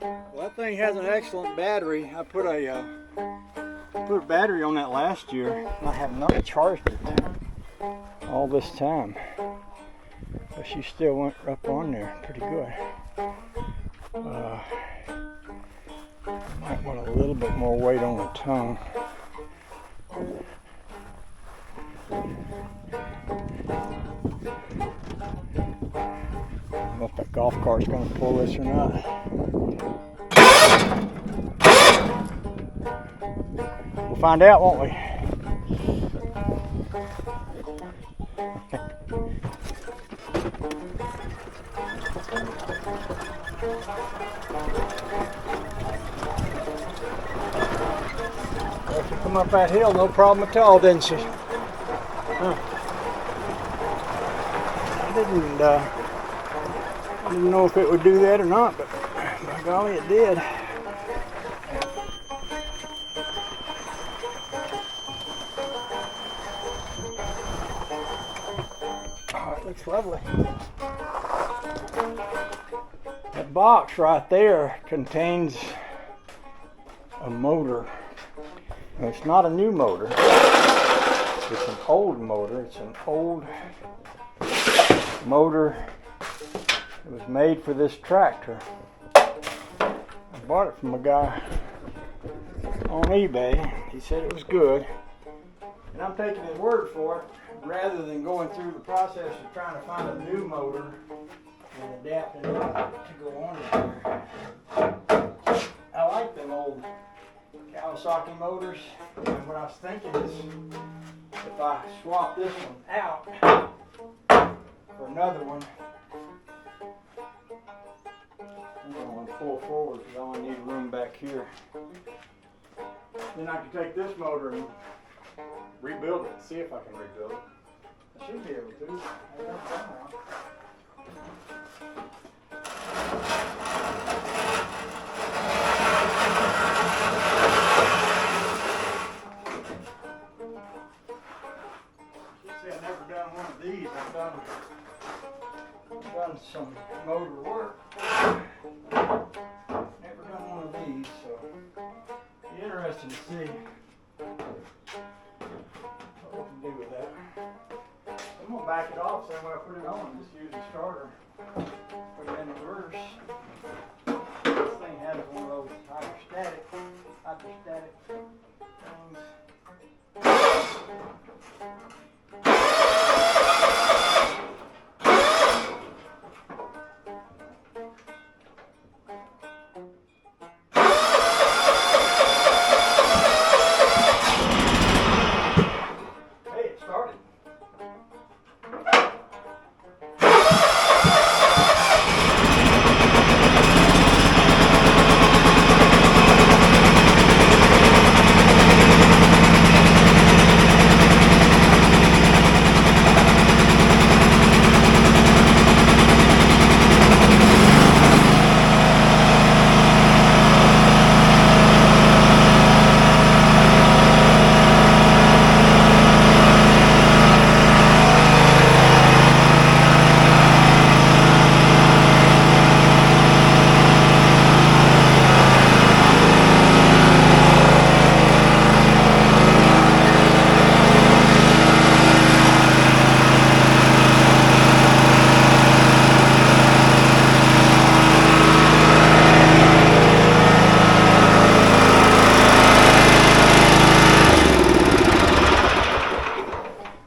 Well, that thing has an excellent battery. I put a battery on that last year, and I have not charged it all this time. But she still went up on there pretty good. Might want a little bit more weight on the tongue. I don't know if that golf cart's going to pull this or not. We'll find out, won't we? Well, she come up that hill, no problem at all, didn't she? Huh. I didn't know if it would do that or not, but by golly, it did. Oh, it looks lovely. That box right there contains a motor. Now, it's not a new motor. It's an old motor. It's an old motor. It was made for this tractor. I bought it from a guy on eBay. He said it was good. And I'm taking his word for it rather than going through the process of trying to find a new motor and adapting it to go on there. I like them old Kawasaki motors. And what I was thinking is if I swap this one out for another one, I'm going to pull forward because I only need room back here. Then I can take this motor and rebuild it, see if I can rebuild it. I should be able to. See, I've never done one of these. I've done some motor work. Never done one of these, so it'll be interesting to see what we can do with that. I'm going to back it off same way I put it on and just use the starter. Put it in reverse. This thing has one of those hydrostatic things.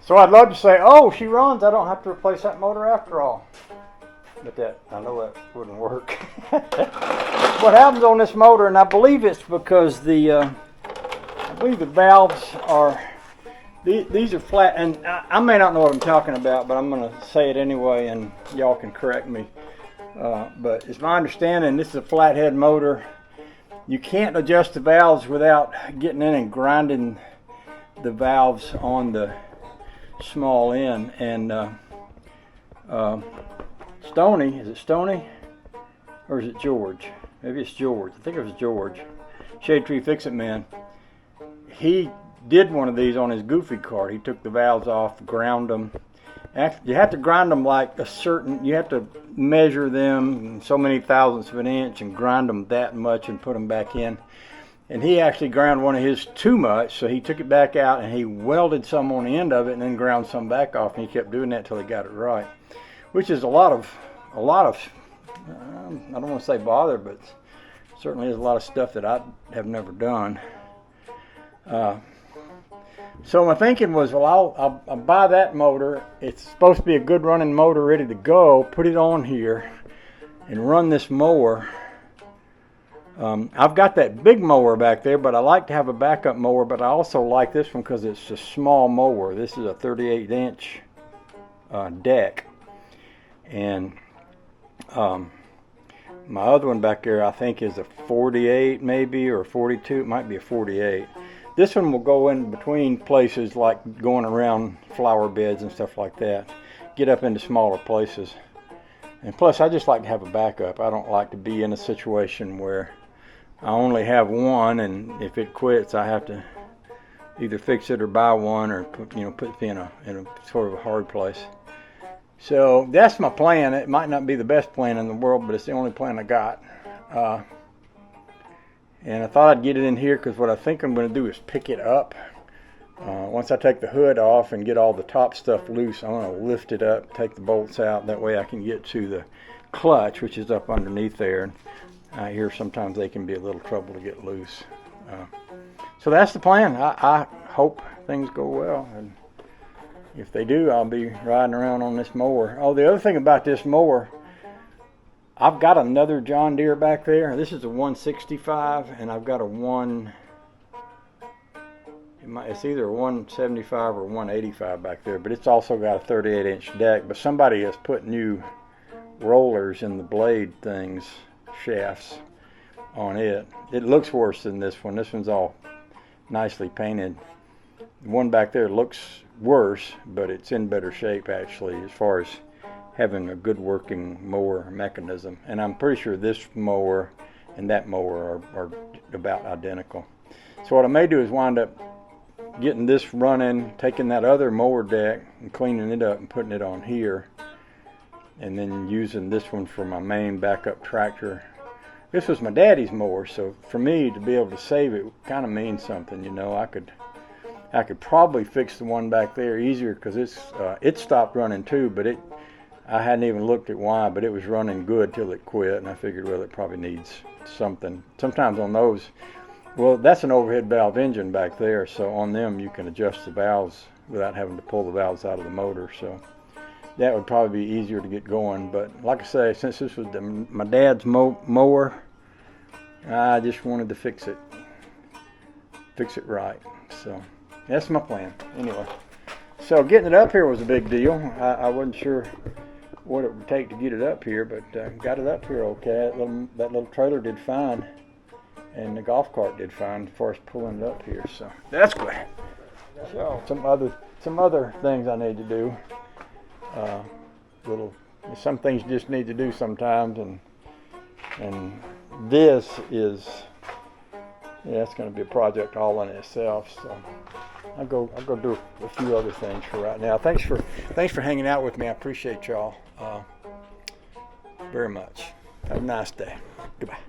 So I'd love to say, oh, she runs, I don't have to replace that motor after all. But I know that wouldn't work. What happens on this motor, and I believe it's because I believe the valves are, these are flat, and I may not know what I'm talking about, but I'm going to say it anyway, and y'all can correct me. But it's my understanding this is a flathead motor. You can't adjust the valves without getting in and grinding the valves on the small end. And Stoney, is it Stoney or is it George? Maybe it's George. I think it was George. Shade Tree Fix-It Man. He did one of these on his Goofy cart. He took the valves off, ground them, you have to grind them like a certain, you have to measure them so many thousandths of an inch and grind them that much and put them back in. And he actually ground one of his too much, so he took it back out and he welded some on the end of it and then ground some back off, and he kept doing that till he got it right, which is a lot of I don't want to say bother, but certainly is a lot of stuff that I have never done. So my thinking was, well, I'll buy that motor. It's supposed to be a good running motor, ready to go. Put it on here and run this mower. I've got that big mower back there, but I like to have a backup mower. But I also like this one because it's a small mower. This is a 38-inch deck, and my other one back there I think is a 48 maybe, or 42. It might be a 48. This one will go in between places, like going around flower beds and stuff like that, get up into smaller places. And plus, I just like to have a backup. I don't like to be in a situation where I only have one, and if it quits, I have to either fix it or buy one, or put me in a sort of a hard place. So that's my plan. It might not be the best plan in the world, but it's the only plan I got. And I thought I'd get it in here because what I think I'm going to do is pick it up. Once I take the hood off and get all the top stuff loose, I'm going to lift it up, take the bolts out. That way I can get to the clutch, which is up underneath there. And I hear sometimes they can be a little trouble to get loose. So that's the plan. I hope things go well. And if they do, I'll be riding around on this mower. Oh, the other thing about this mower, I've got another John Deere back there. This is a 165, and I've got a it's either a 175 or 185 back there, but it's also got a 38-inch deck. But somebody has put new rollers in the blade shafts on it. It looks worse than this one. This one's all nicely painted. The one back there looks worse, but it's in better shape actually, as far as having a good working mower mechanism. And I'm pretty sure this mower and that mower are about identical. So what I may do is wind up getting this running, taking that other mower deck and cleaning it up and putting it on here, and then using this one for my main backup tractor. This was my daddy's mower, so for me to be able to save it kind of means something, you know. I could probably fix the one back there easier because it stopped running too, but I hadn't even looked at why, but it was running good till it quit, and I figured, well, it probably needs something. Sometimes on those, well, that's an overhead valve engine back there, so on them you can adjust the valves without having to pull the valves out of the motor, so that would probably be easier to get going. But like I say, since this was my dad's mower, I just wanted to fix it right. So that's my plan. Anyway, so getting it up here was a big deal. I wasn't sure what it would take to get it up here, but got it up here okay. That little trailer did fine, and the golf cart did fine as far as pulling it up here. So that's good. So some other things I need to do. Some things you just need to do sometimes, and this is, it's going to be a project all in itself. So I'll go do a few other things for right now. Thanks for hanging out with me. I appreciate y'all very much. Have a nice day. Goodbye.